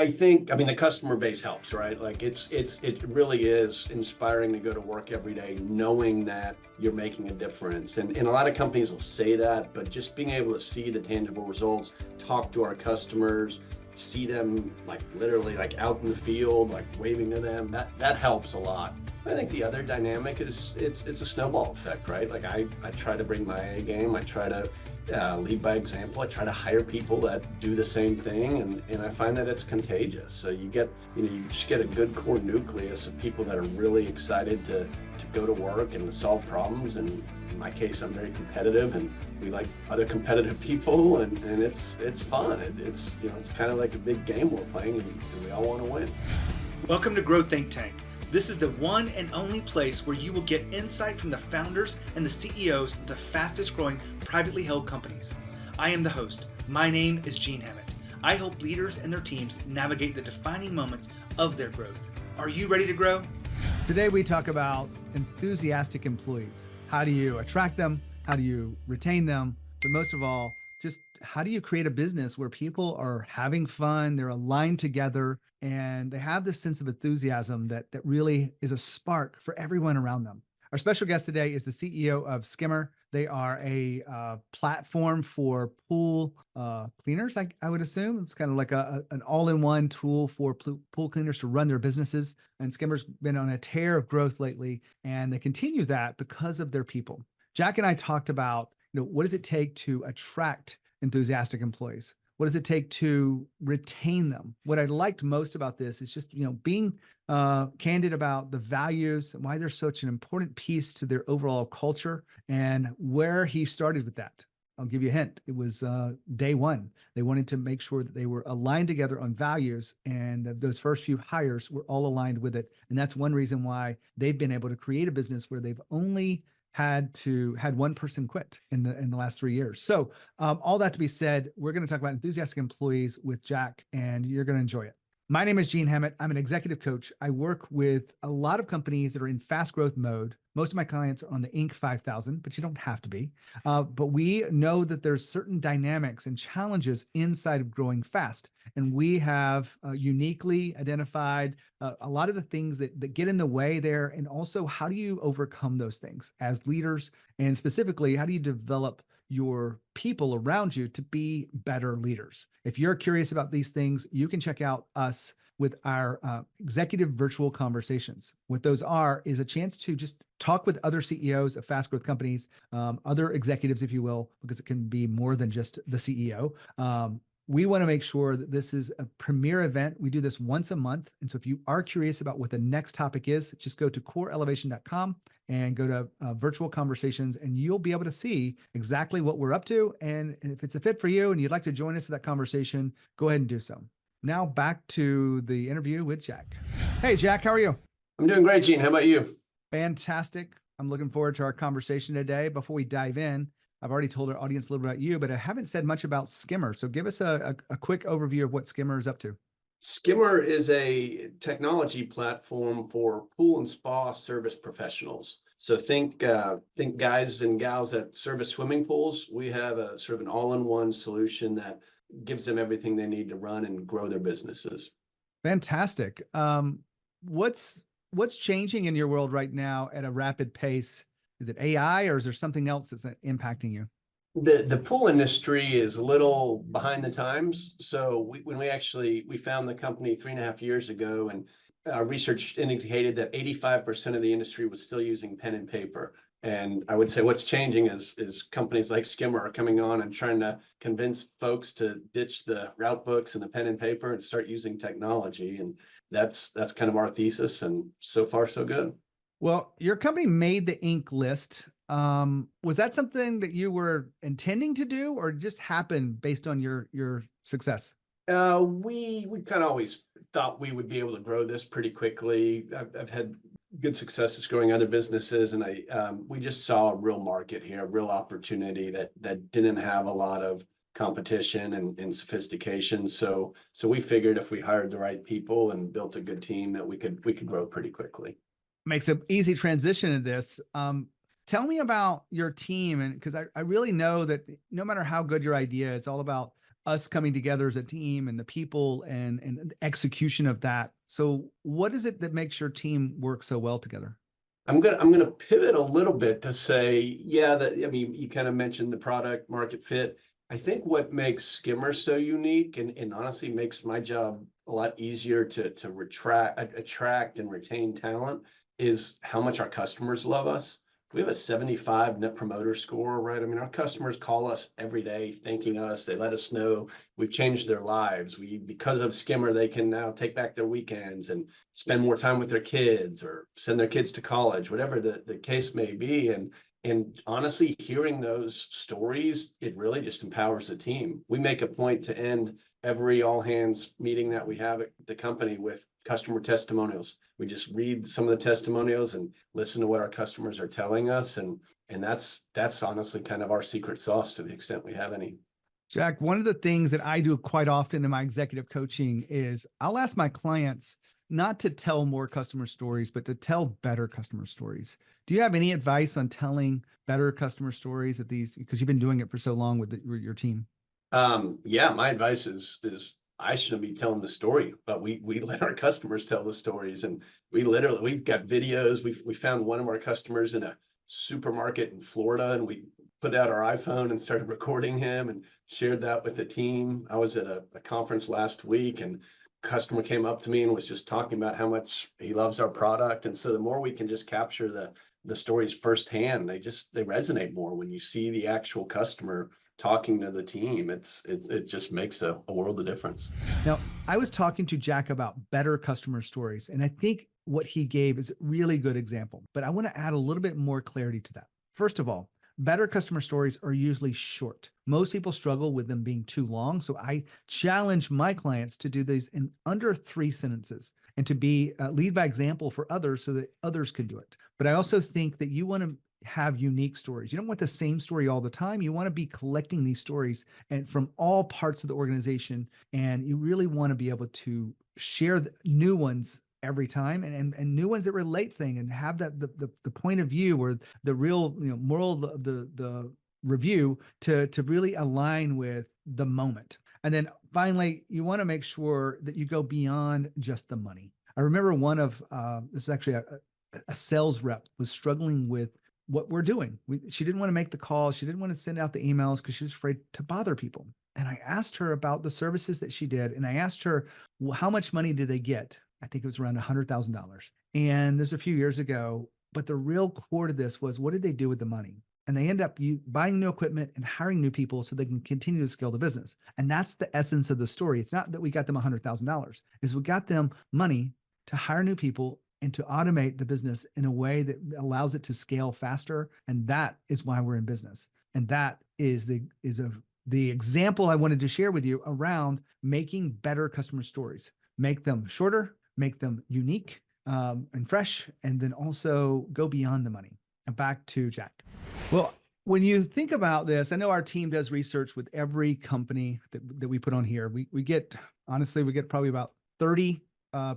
I mean, the customer base helps, right? Like it really is inspiring to go to work every day knowing that you're making a difference. And a lot of companies will say that, but just being able to see the tangible results, talk to our customers, see them like literally like out in the field, like waving to them, that helps a lot. I think the other dynamic is it's a snowball effect, right? Like I try to bring my A game. I try to lead by example. I try to hire people that do the same thing, and I find that it's contagious. So you just get a good core nucleus of people that are really excited to go to work and to solve problems. And in my case, I'm very competitive, and we like other competitive people, and it's fun. It's kind of like a big game we're playing, and we all want to win. Welcome to Grow Think Tank. This is the one and only place where you will get insight from the founders and the CEOs of the fastest growing privately held companies. I am the host. My name is Gene Hammett. I help leaders and their teams navigate the defining moments of their growth. Are you ready to grow? Today we talk about enthusiastic employees. How do you attract them? How do you retain them? But most of all, just how do you create a business where people are having fun, they're aligned together, and they have this sense of enthusiasm that really is a spark for everyone around them. Our special guest today is the CEO of Skimmer. They are a platform for pool cleaners, I would assume. It's kind of like an all-in-one tool for pool cleaners to run their businesses. And Skimmer's been on a tear of growth lately, and they continue that because of their people. Jack and I talked about, what does it take to attract enthusiastic employees? What does it take to retain them? What I liked most about this is just, being candid about the values and why they're such an important piece to their overall culture and where he started with that. I'll give you a hint. It was day one. They wanted to make sure that they were aligned together on values, and those first few hires were all aligned with it. And that's one reason why they've been able to create a business where they've only had one person quit in the last 3 years. So all that to be said, we're going to talk about enthusiastic employees with Jack, and you're going to enjoy it. My name is Gene Hammett. I'm an executive coach. I work with a lot of companies that are in fast growth mode. Most of my clients are on the Inc. 5000, but you don't have to be. But we know that there's certain dynamics and challenges inside of growing fast. And we have uniquely identified a lot of the things that get in the way there. And also, how do you overcome those things as leaders? And specifically, how do you develop your people around you to be better leaders? If you're curious about these things, you can check out us with our executive virtual conversations. What those are is a chance to just talk with other CEOs of fast growth companies, other executives, if you will, because it can be more than just the CEO. We want to make sure that this is a premier event. We do this once a month. And so if you are curious about what the next topic is, just go to coreelevation.com and go to virtual conversations, and you'll be able to see exactly what we're up to. And if it's a fit for you and you'd like to join us for that conversation, go ahead and do so. Now back to the interview with Jack. Hey, Jack, how are you? I'm doing great, Gene. How about you? Fantastic. I'm looking forward to our conversation today. Before we dive in, I've already told our audience a little bit about you, but I haven't said much about Skimmer. So give us a quick overview of what Skimmer is up to. Skimmer is a technology platform for pool and spa service professionals. So think guys and gals that service swimming pools. We have a sort of an all-in-one solution that gives them everything they need to run and grow their businesses. Fantastic. What's changing in your world right now at a rapid pace? Is it AI, or is there something else that's impacting you? The pool industry is a little behind the times. So when we found the company 3.5 years ago, and our research indicated that 85% of the industry was still using pen and paper. And I would say what's changing is companies like Skimmer are coming on and trying to convince folks to ditch the route books and the pen and paper and start using technology. And that's kind of our thesis. And so far, so good. Well, your company made the Inc. list. Was that something that you were intending to do, or just happened based on your success? We kind of always thought we would be able to grow this pretty quickly. I've had good successes growing other businesses, and we just saw a real market here, a real opportunity that didn't have a lot of competition and sophistication. So we figured if we hired the right people and built a good team, that we could grow pretty quickly. Makes an easy transition in this. Tell me about your team, and because I really know that no matter how good your idea, it's all about us coming together as a team and the people and execution of that. So what is it that makes your team work so well together? I'm gonna pivot a little bit to say, yeah, that I mean, you kind of mentioned the product market fit. I think what makes Skimmer so unique and honestly makes my job a lot easier to attract and retain talent is how much our customers love us. We have a 75 net promoter score, right? I mean, our customers call us every day thanking us. They let us know we've changed their lives. Because of Skimmer, they can now take back their weekends and spend more time with their kids or send their kids to college, whatever the case may be. And honestly, hearing those stories, it really just empowers the team. We make a point to end every all hands meeting that we have at the company with customer testimonials. We just read some of the testimonials and listen to what our customers are telling us. And that's honestly kind of our secret sauce to the extent we have any. Jack, one of the things that I do quite often in my executive coaching is I'll ask my clients not to tell more customer stories, but to tell better customer stories. Do you have any advice on telling better customer stories at these, because you've been doing it for so long with your team? Yeah, my advice is I shouldn't be telling the story, but we let our customers tell the stories, and we've got videos. We found one of our customers in a supermarket in Florida, and we put out our iPhone and started recording him and shared that with the team. I was at a conference last week, and a customer came up to me and was just talking about how much he loves our product. And so the more we can just capture the stories firsthand, they resonate more when you see the actual customer talking to the team. It just makes a world of difference. Now, I was talking to Jack about better customer stories, and I think what he gave is a really good example, but I want to add a little bit more clarity to that. First of all, better customer stories are usually short. Most people struggle with them being too long. So I challenge my clients to do these in under 3 sentences and to be lead by example for others so that others can do it. But I also think that you want to have unique stories. You don't want the same story all the time. You want to be collecting these stories and from all parts of the organization. And you really want to be able to share the new ones every time and new ones that relate thing and have that the point of view or the real moral of the review to really align with the moment. And then finally, you want to make sure that you go beyond just the money. I remember one of this is actually a sales rep was struggling with what we're doing. She didn't want to make the call. She didn't want to send out the emails because she was afraid to bother people. And I asked her about the services that she did. And I asked her, well, how much money did they get? I think it was around $100,000. And there's a few years ago, but the real core to this was what did they do with the money? And they end up buying new equipment and hiring new people so they can continue to scale the business. And that's the essence of the story. It's not that we got them $100,000, is we got them money to hire new people and to automate the business in a way that allows it to scale faster. And that is why we're in business. And that is the example I wanted to share with you around making better customer stories. Make them shorter, make them unique and fresh, and then also go beyond the money. And back to Jack. Well, when you think about this, I know our team does research with every company that we put on here. We get probably about 30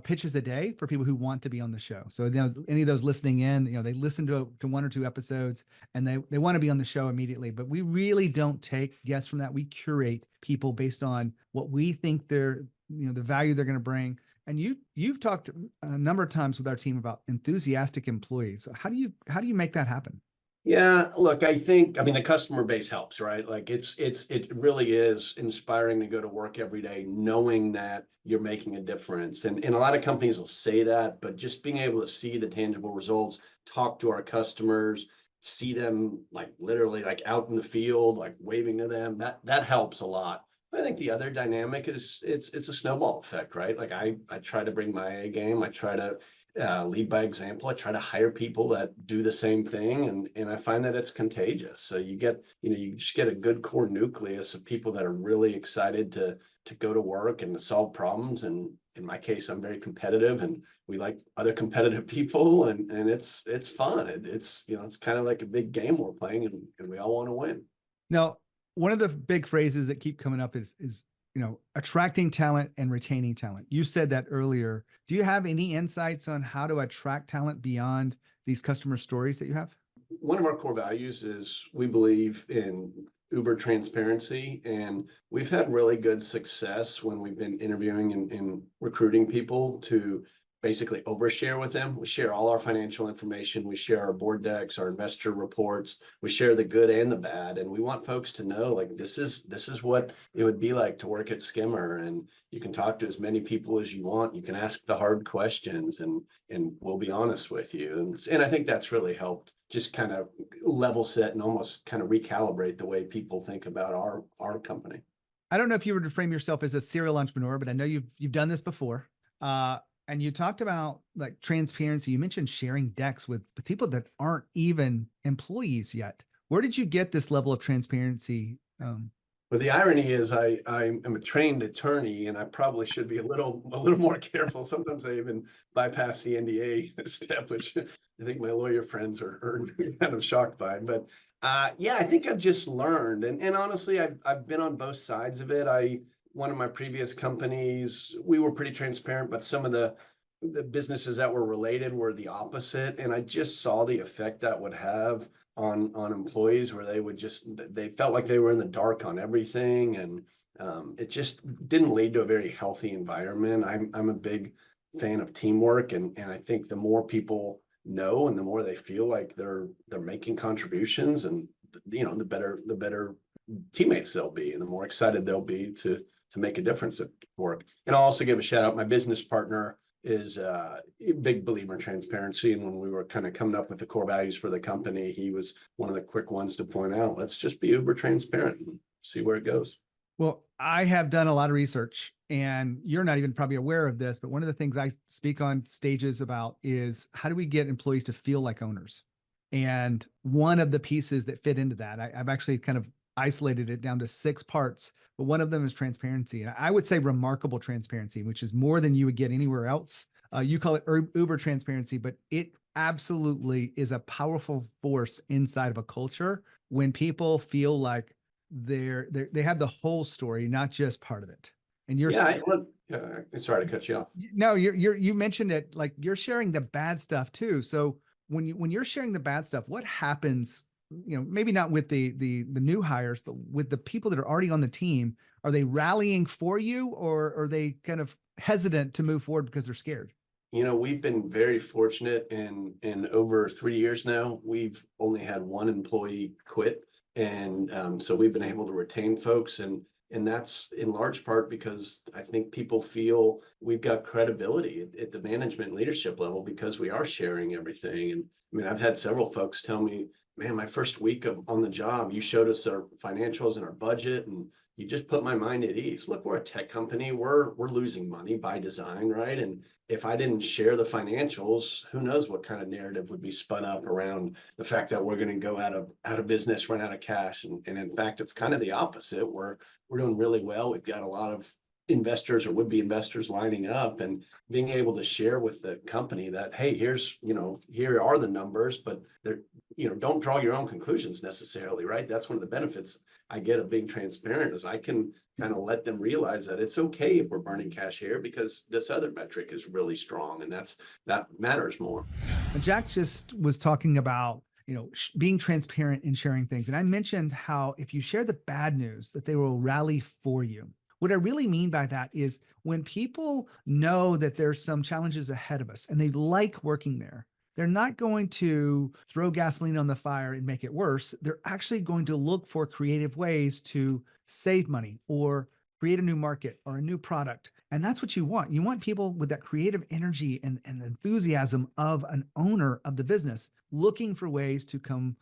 pitches a day for people who want to be on the show. So any of those listening in, they listen to 1 or 2 episodes and they want to be on the show immediately. But we really don't take guests from that. We curate people based on what we think they're, the value they're going to bring. And you've talked a number of times with our team about enthusiastic employees. So how do you make that happen? Yeah, look, I mean, the customer base helps, right? Like it really is inspiring to go to work every day, knowing that you're making a difference. And a lot of companies will say that, but just being able to see the tangible results, talk to our customers, see them like literally like out in the field, like waving to them, that helps a lot. But I think the other dynamic is it's a snowball effect, right? Like I try to bring my A game. I try to lead by example. I try to hire people that do the same thing, and I find that it's contagious. So you just get a good core nucleus of people that are really excited to go to work and to solve problems. And in my case, I'm very competitive, and we like other competitive people, and it's fun. It's kind of like a big game we're playing, and we all want to win. Now, one of the big phrases that keep coming up is attracting talent and retaining talent. You said that earlier. Do you have any insights on how to attract talent beyond these customer stories that you have? One of our core values is we believe in uber transparency. And we've had really good success when we've been interviewing and recruiting people to basically overshare with them. We share all our financial information. We share our board decks, our investor reports. We share the good and the bad. And we want folks to know, like, this is what it would be like to work at Skimmer. And you can talk to as many people as you want. You can ask the hard questions, and we'll be honest with you. And I think that's really helped just kind of level set and almost kind of recalibrate the way people think about our company. I don't know if you were to frame yourself as a serial entrepreneur, but I know you've done this before. And you talked about like transparency. You mentioned sharing decks with people that aren't even employees yet. Where did you get this level of transparency? But the irony is I am a trained attorney, and I probably should be a little more careful. Sometimes I even bypass the NDA step, which I think my lawyer friends are kind of shocked by. But yeah, I think I've just learned, and honestly, I've been on both sides of it. One of my previous companies, we were pretty transparent, but some of the businesses that were related were the opposite, and I just saw the effect that would have on employees, where they felt like they were in the dark on everything, and it just didn't lead to a very healthy environment. I'm a big fan of teamwork, and I think the more people know and the more they feel like they're making contributions, and the better teammates they'll be, and the more excited they'll be to make a difference at work. And I'll also give a shout out. My business partner is a big believer in transparency. And when we were kind of coming up with the core values for the company, he was one of the quick ones to point out, let's just be uber transparent and see where it goes. Well, I have done a lot of research, and you're not even probably aware of this, but one of the things I speak on stages about is how do we get employees to feel like owners? And one of the pieces that fit into that, I've actually kind of isolated it down to 6 parts, but one of them is transparency. And I would say remarkable transparency, which is more than you would get anywhere else. You call it uber transparency, but it absolutely is a powerful force inside of a culture when people feel like they have the whole story, not just part of it. And you're sorry to cut you off. No, you mentioned it, like you're sharing the bad stuff too. So when you're sharing the bad stuff, what happens? Maybe not with the new hires, but with the people that are already on the team, are they rallying for you, or are they kind of hesitant to move forward because they're scared? We've been very fortunate in over 3 years now. We've only had one employee quit. And so we've been able to retain folks, and that's in large part because I think people feel we've got credibility at the management leadership level because we are sharing everything. And I mean, I've had several folks tell me, man, my first week on the job, you showed us our financials and our budget, and you just put my mind at ease. Look, we're a tech company. We're losing money by design, right? And if I didn't share the financials, who knows what kind of narrative would be spun up around the fact that we're going to go out of business, run out of cash. And in fact, it's kind of the opposite. We're doing really well. We've got a lot of investors or would-be investors lining up, and being able to share with the company that, hey, here are the numbers, but they're, don't draw your own conclusions necessarily, right? That's one of the benefits I get of being transparent, is I can kind of let them realize that it's okay if we're burning cash here because this other metric is really strong, and that matters more. Jack just was talking about being transparent in sharing things, and I mentioned how if you share the bad news, that they will rally for you. What I really mean by that is when people know that there's some challenges ahead of us and they like working there, they're not going to throw gasoline on the fire and make it worse. They're actually going to look for creative ways to save money or create a new market or a new product. And that's what you want. You want people with that creative energy and enthusiasm of an owner of the business, looking for ways to come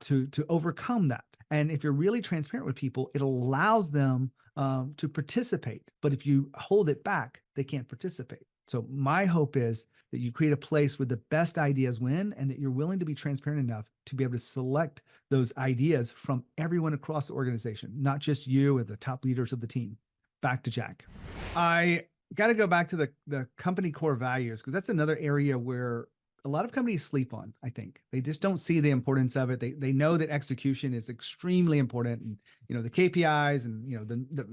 to overcome that. And if you're really transparent with people, it allows them to participate. But if you hold it back, they can't participate. So my hope is that you create a place where the best ideas win, and that you're willing to be transparent enough to be able to select those ideas from everyone across the organization, not just you or the top leaders of the team. Back to Jack. I got to go back to the company core values, because that's another area where a lot of companies sleep on. I think they just don't see the importance of it. They know that execution is extremely important, and the KPIs and the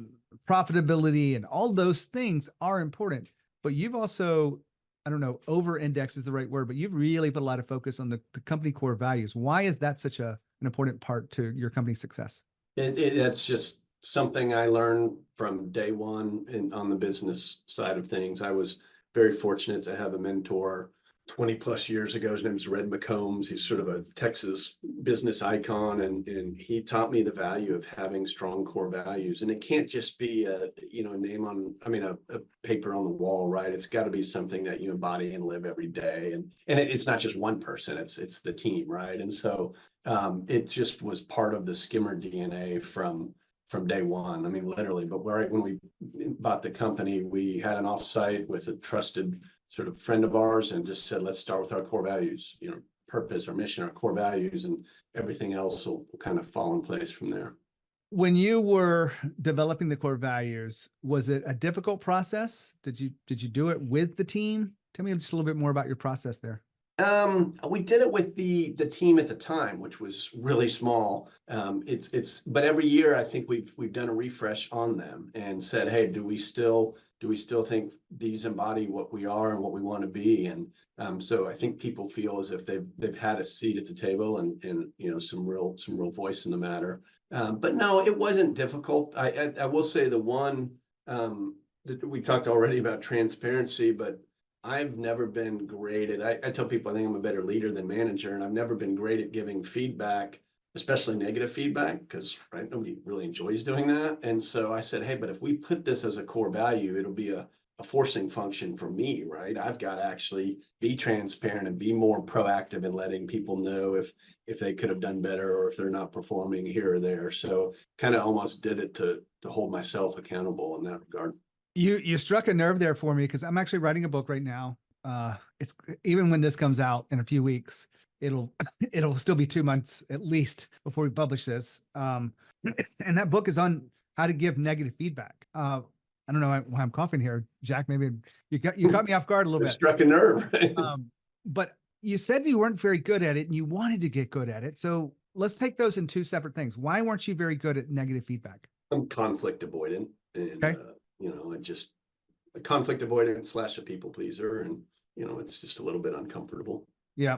profitability and all those things are important. But you've also, I don't know, over-index is the right word, but you've really put a lot of focus on the company core values. Why is that such an important part to your company's success? That's just something I learned from day one on the business side of things. I was very fortunate to have a mentor 20 plus years ago. His name is Red McCombs. He's sort of a Texas business icon, and he taught me the value of having strong core values. And it can't just be a, a name on, a paper on the wall, right? It's got to be something that you embody and live every day. And it's not just one person, it's the team, right? And so it just was part of the Skimmer DNA from day one. I mean, literally. But when we bought the company, we had an offsite with a trusted sort of friend of ours, and just said, let's start with our core values. Purpose, our mission, our core values, and everything else will kind of fall in place from there. When you were developing the core values, was it a difficult process? Did you do it with the team? Tell me just a little bit more about your process there. We did it with the team at the time, which was really small. But every year I think we've done a refresh on them and said, hey, do we still think these embody what we are and what we want to be? And so I think people feel as if they've had a seat at the table and some real voice in the matter. But no, it wasn't difficult. I will say the one that we talked already about transparency, but I've never been great at, I tell people I think I'm a better leader than manager, and I've never been great at giving feedback, especially negative feedback, because right, nobody really enjoys doing that. And so I said, hey, but if we put this as a core value, it'll be a forcing function for me, right? I've got to actually be transparent and be more proactive in letting people know if they could have done better or if they're not performing here or there. So kind of almost did it to hold myself accountable in that regard. You struck a nerve there for me, because I'm actually writing a book right now. It's even when this comes out in a few weeks, it'll still be 2 months at least before we publish this. And that book is on how to give negative feedback. I don't know why I'm coughing here, Jack. Maybe you caught me off guard a little bit. Struck a nerve. But you said you weren't very good at it and you wanted to get good at it. So let's take those in two separate things. Why weren't you very good at negative feedback? I'm conflict avoidant, and Okay. I just a conflict avoidant / a people pleaser, and it's just a little bit uncomfortable. Yeah.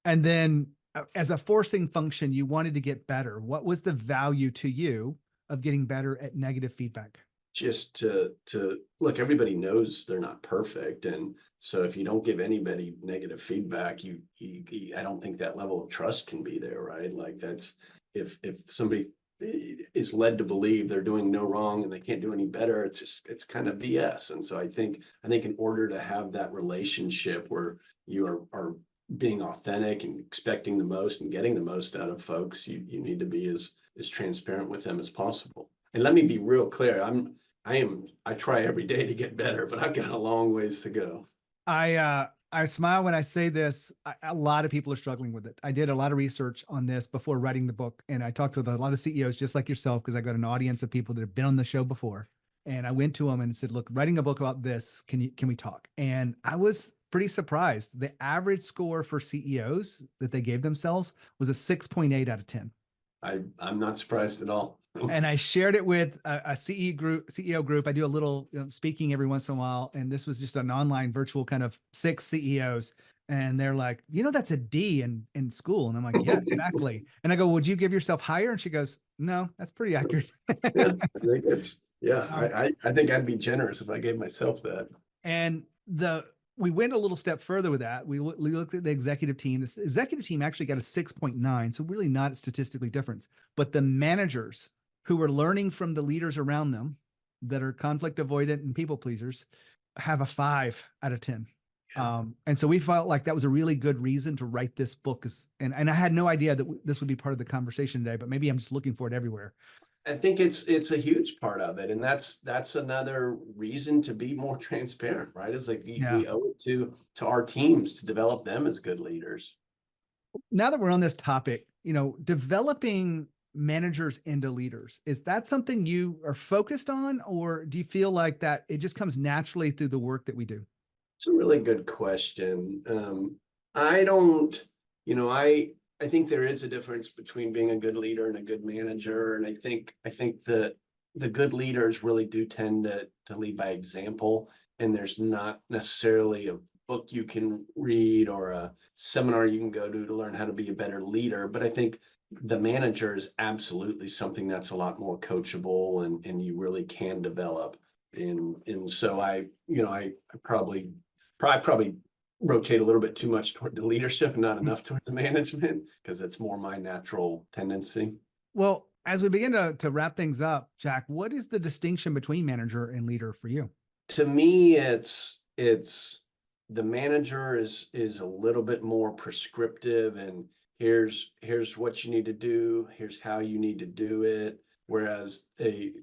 And then as a forcing function, you wanted to get better. What was the value to you of getting better at negative feedback? Just to look, everybody knows they're not perfect, and so if you don't give anybody negative feedback, I don't think that level of trust can be there, right? Like that's if somebody is led to believe they're doing no wrong and they can't do any better, it's kind of BS. And so I think in order to have that relationship where you are being authentic and expecting the most and getting the most out of folks, you need to be as transparent with them as possible. And let me be real clear, I try every day to get better, but I've got a long ways to go. I smile when I say this. A lot of people are struggling with it. I did a lot of research on this before writing the book, and I talked with a lot of CEOs just like yourself, because I got an audience of people that have been on the show before. And I went to them and said, look, writing a book about this, can we talk? And I was pretty surprised. The average score for CEOs that they gave themselves was a 6.8 out of 10. I'm not surprised at all. And I shared it with a CEO group. I do a little speaking every once in a while. And this was just an online virtual kind of 6 CEOs. And they're like, that's a D in school. And I'm like, yeah, exactly. And I go, would you give yourself higher? And she goes, no, that's pretty accurate. Yeah, I think I think I'd be generous if I gave myself that. And we went a little step further with that. We looked at the executive team. The executive team actually got a 6.9. So really not statistically different, but the managers who were learning from the leaders around them that are conflict avoidant and people pleasers have a 5 out of 10. Yeah. And so we felt like that was a really good reason to write this book. And I had no idea that this would be part of the conversation today, but maybe I'm just looking for it everywhere. I think it's a huge part of it. And that's another reason to be more transparent, right? It's like we owe it to our teams to develop them as good leaders. Now that we're on this topic, developing managers into leaders, is that something you are focused on, or do you feel like that it just comes naturally through the work that we do? It's a really good question. I think there is a difference between being a good leader and a good manager. And I think that the good leaders really do tend to lead by example. And there's not necessarily a book you can read or a seminar you can go to learn how to be a better leader. But I think the manager is absolutely something that's a lot more coachable and you really can develop. And so I probably rotate a little bit too much toward the leadership and not enough toward the management because it's more my natural tendency. Well, as we begin to wrap things up, Jack, what is the distinction between manager and leader for you? To me, it's the manager is a little bit more prescriptive and here's what you need to do, here's how you need to do it. Whereas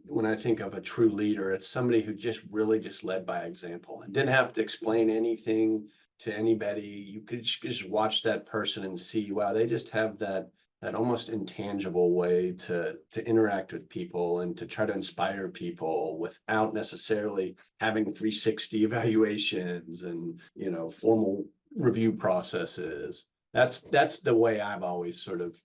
when I think of a true leader, it's somebody who just really just led by example and didn't have to explain anything to anybody. You could just watch that person and see, wow, they just have that almost intangible way to interact with people and to try to inspire people without necessarily having 360 evaluations and formal review processes. That's the way I've always sort of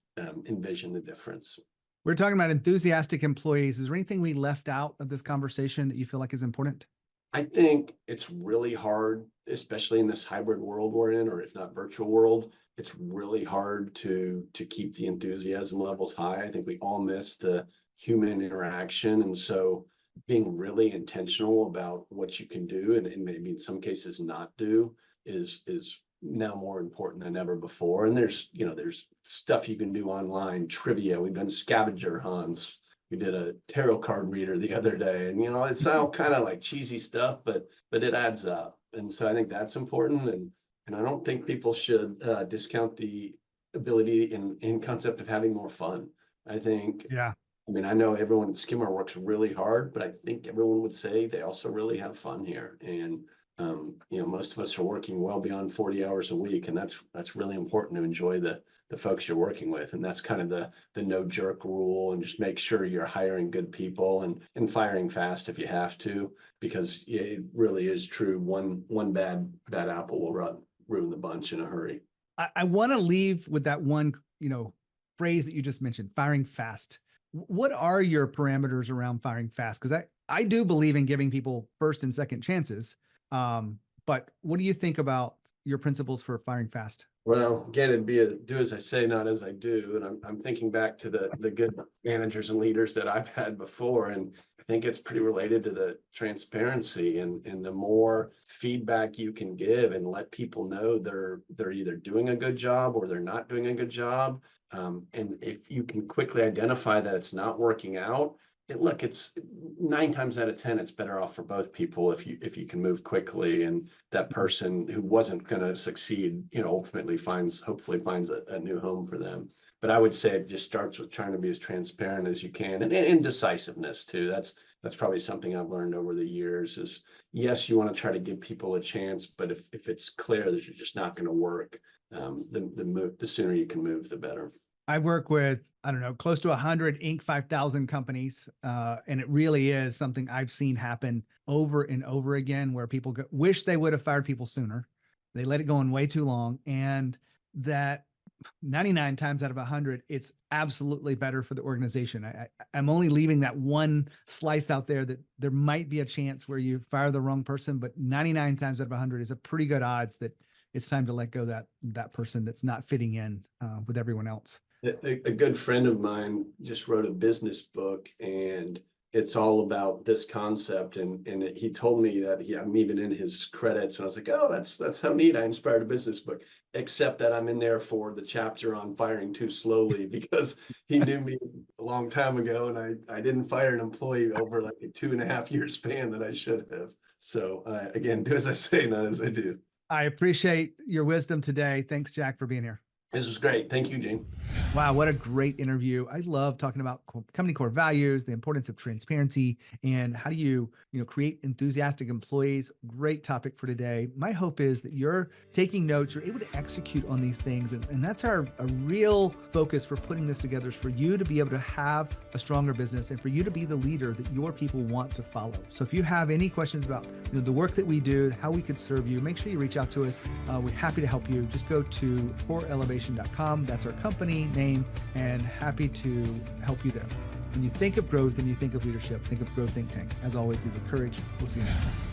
envisioned the difference. We're talking about enthusiastic employees. Is there anything we left out of this conversation that you feel like is important? I think it's really hard, especially in this hybrid world we're in, or if not virtual world, it's really hard to keep the enthusiasm levels high. I think we all miss the human interaction. And so being really intentional about what you can do and maybe in some cases not do is now more important than ever before. And there's stuff you can do online, trivia. We've done scavenger hunts. We did a tarot card reader the other day, and it sounds kind of like cheesy stuff, but it adds up. And so I think that's important. And I don't think people should discount the ability in concept of having more fun. I think, Yeah. I mean, I know everyone at Skimmer works really hard, but I think everyone would say they also really have fun here. And most of us are working well beyond 40 hours a week, and that's really important to enjoy the folks you're working with. And that's kind of the no jerk rule, and just make sure you're hiring good people and firing fast if you have to, because it really is true. One bad apple will ruin the bunch in a hurry. I want to leave with that one, phrase that you just mentioned, firing fast. What are your parameters around firing fast? Because I do believe in giving people first and second chances. But what do you think about your principles for firing fast? Well, again, it'd be a do as I say, not as I do. And I'm thinking back to the good managers and leaders that I've had before. And I think it's pretty related to the transparency and the more feedback you can give and let people know they're either doing a good job or they're not doing a good job. And if you can quickly identify that it's not working out, it's 9 times out of 10, it's better off for both people if you can move quickly, and that person who wasn't going to succeed, ultimately hopefully finds a new home for them. But I would say it just starts with trying to be as transparent as you can, and decisiveness too. That's probably something I've learned over the years is, yes, you want to try to give people a chance, but if it's clear that you're just not going to work, the sooner you can move, the better. I work with, I don't know, close to 100 Inc. 5000 companies. And it really is something I've seen happen over and over again, where people wish they would have fired people sooner. They let it go on way too long. And that 99 times out of 100, it's absolutely better for the organization. I'm only leaving that one slice out there that there might be a chance where you fire the wrong person, but 99 times out of 100 is a pretty good odds that it's time to let go that person that's not fitting in with everyone else. A good friend of mine just wrote a business book, and it's all about this concept. And he told me that I'm even in his credits, and I was like, oh, that's how neat. I inspired a business book, except that I'm in there for the chapter on firing too slowly, because he knew me a long time ago, and I didn't fire an employee over like a 2.5 year span that I should have. So again, do as I say, not as I do. I appreciate your wisdom today. Thanks, Jack, for being here. This was great. Thank you, Gene. Wow, what a great interview. I love talking about company core values, the importance of transparency, and how do you create enthusiastic employees. Great topic for today. My hope is that you're taking notes, you're able to execute on these things. And that's a real focus for putting this together, is for you to be able to have a stronger business and for you to be the leader that your people want to follow. So if you have any questions about the work that we do, how we could serve you, make sure you reach out to us. We're happy to help you. Just go to fourelevation.com. That's our company name, and happy to help you there. When you think of growth and you think of leadership, think of Growth Think Tank. As always, lead with courage. We'll see you next time.